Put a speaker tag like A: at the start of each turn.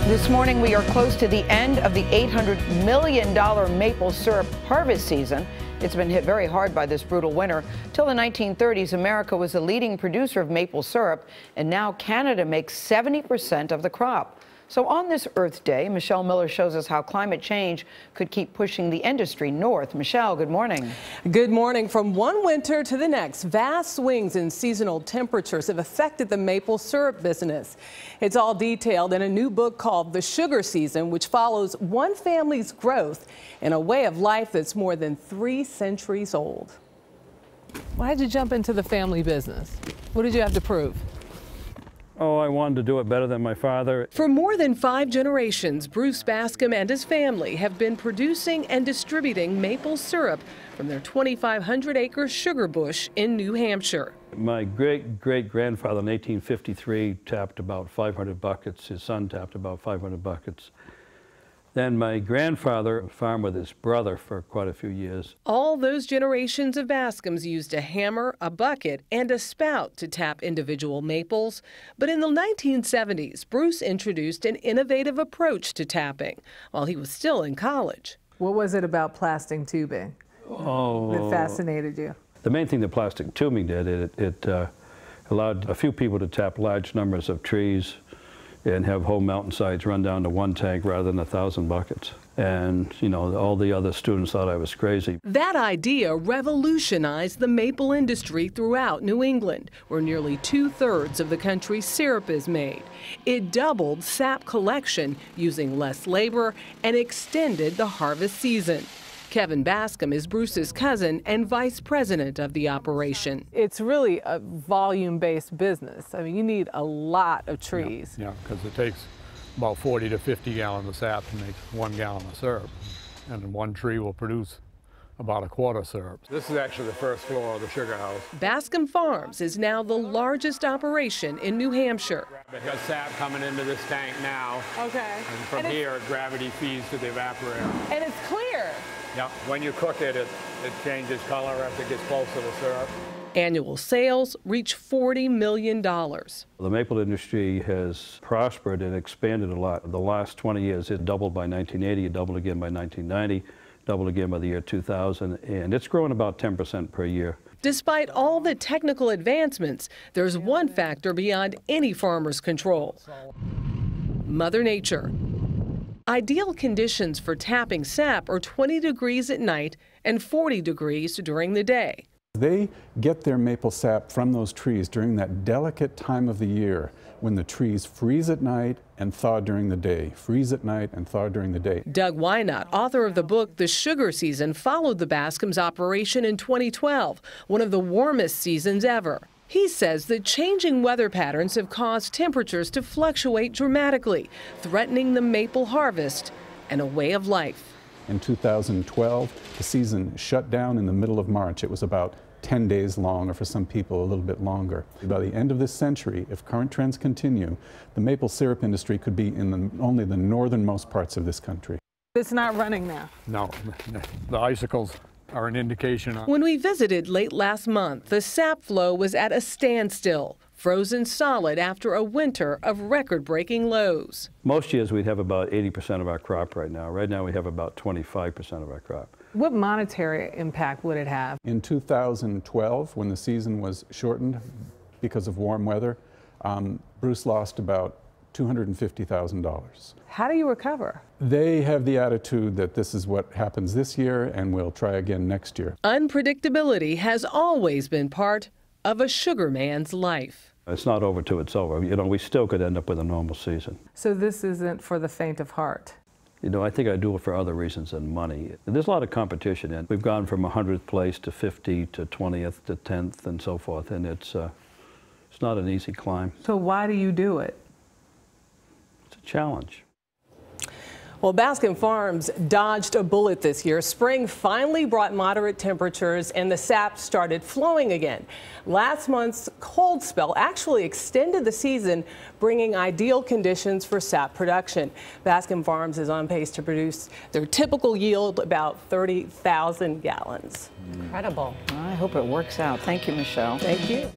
A: This morning, we are close to the end of the $800 million maple syrup harvest season. It's been hit very hard by this brutal winter. Till the 1930s, America was the leading producer of maple syrup, and now Canada makes 70% of the crop. So on this Earth Day, Michelle Miller shows us how climate change could keep pushing the industry north. Michelle, good morning.
B: Good morning. From one winter to the next, vast swings in seasonal temperatures have affected the maple syrup business. It's all detailed in a new book called The Sugar Season, which follows one family's growth in a way of life that's more than 3 centuries old. Why did you jump into the family business? What did you have to prove?
C: Oh, I wanted to do it better than my father.
B: For more than 5 generations, Bruce Bascom and his family have been producing and distributing maple syrup from their 2,500-acre sugar bush in New Hampshire.
C: My great-great-grandfather in 1853 tapped about 500 buckets. His son tapped about 500 buckets. Then my grandfather farmed with his brother for quite a few years.
B: All those generations of Bascoms used a hammer, a bucket, and a spout to tap individual maples. But in the 1970s, Bruce introduced an innovative approach to tapping while he was still in college.
D: What was it about plastic tubing that fascinated you?
C: The main thing that plastic tubing did, it allowed a few people to tap large numbers of trees and have whole mountainsides run down to one tank rather than 1,000 buckets. And, you know, all the other students thought I was crazy.
B: That idea revolutionized the maple industry throughout New England, where nearly 2/3 of the country's syrup is made. It doubled sap collection using less labor and extended the harvest season. Kevin Bascom is Bruce's cousin and vice president of the operation. It's really a volume-based business. I mean, you need a lot of trees.
E: Yeah, because it takes about 40 to 50 gallons of sap to make 1 gallon of syrup. And one tree will produce about a quart of syrup. This is actually the first floor of the sugar house.
B: Bascom Farms is now the largest operation in New Hampshire.
E: It has sap coming into this tank now.
B: Okay.
E: And from here, gravity feeds to the evaporator.
B: And it's clear.
E: Yeah, when you cook it, it changes color as it gets close to the syrup.
B: Annual sales reach $40 million.
C: The maple industry has prospered and expanded a lot. The last 20 years, it doubled by 1980, it doubled again by 1990, doubled again by the year 2000, and it's growing about 10% per year.
B: Despite all the technical advancements, there's one factor beyond any farmer's control: Mother Nature. Ideal conditions for tapping sap are 20 degrees at night and 40 degrees during the day.
F: They get their maple sap from those trees during that delicate time of the year when the trees freeze at night and thaw during the day. Freeze at night and thaw during the day.
B: Doug Wynot, author of the book The Sugar Season, followed the Bascoms operation in 2012, one of the warmest seasons ever. He says that changing weather patterns have caused temperatures to fluctuate dramatically, threatening the maple harvest and a way of life.
F: In 2012, the season shut down in the middle of March. It was about 10 days long, or for some people a little bit longer. By the end of this century, if current trends continue, the maple syrup industry could be in only the northernmost parts of this country.
D: It's not running now.
E: No, the icicles are an indication.
B: When we visited late last month, the sap flow was at a standstill, frozen solid after a winter of record-breaking lows.
C: Most years we'd have about 80% of our crop right now. Right now we have about 25% of our crop.
D: What monetary impact would it have?
F: In 2012, when the season was shortened because of warm weather, Bruce lost about $250,000.
D: How do you recover?
F: They have the attitude that this is what happens this year and we'll try again next year.
B: Unpredictability has always been part of a sugar man's life.
C: It's not over till it's over. You know, we still could end up with a normal season.
D: So this isn't for the faint of heart?
C: You know, I think I do it for other reasons than money. There's a lot of competition, and we've gone from 100th place to 50 to 20th to 10th and so forth, and it's not an easy climb.
D: So why do you do it?
C: It's a challenge.
B: Well, Bascom Farms dodged a bullet this year. Spring finally brought moderate temperatures and the sap started flowing again. Last month's cold spell actually extended the season, bringing ideal conditions for sap production. Bascom Farms is on pace to produce their typical yield, about 30,000 gallons.
A: Incredible. I hope it works out. Thank you, Michelle.
B: Thank you.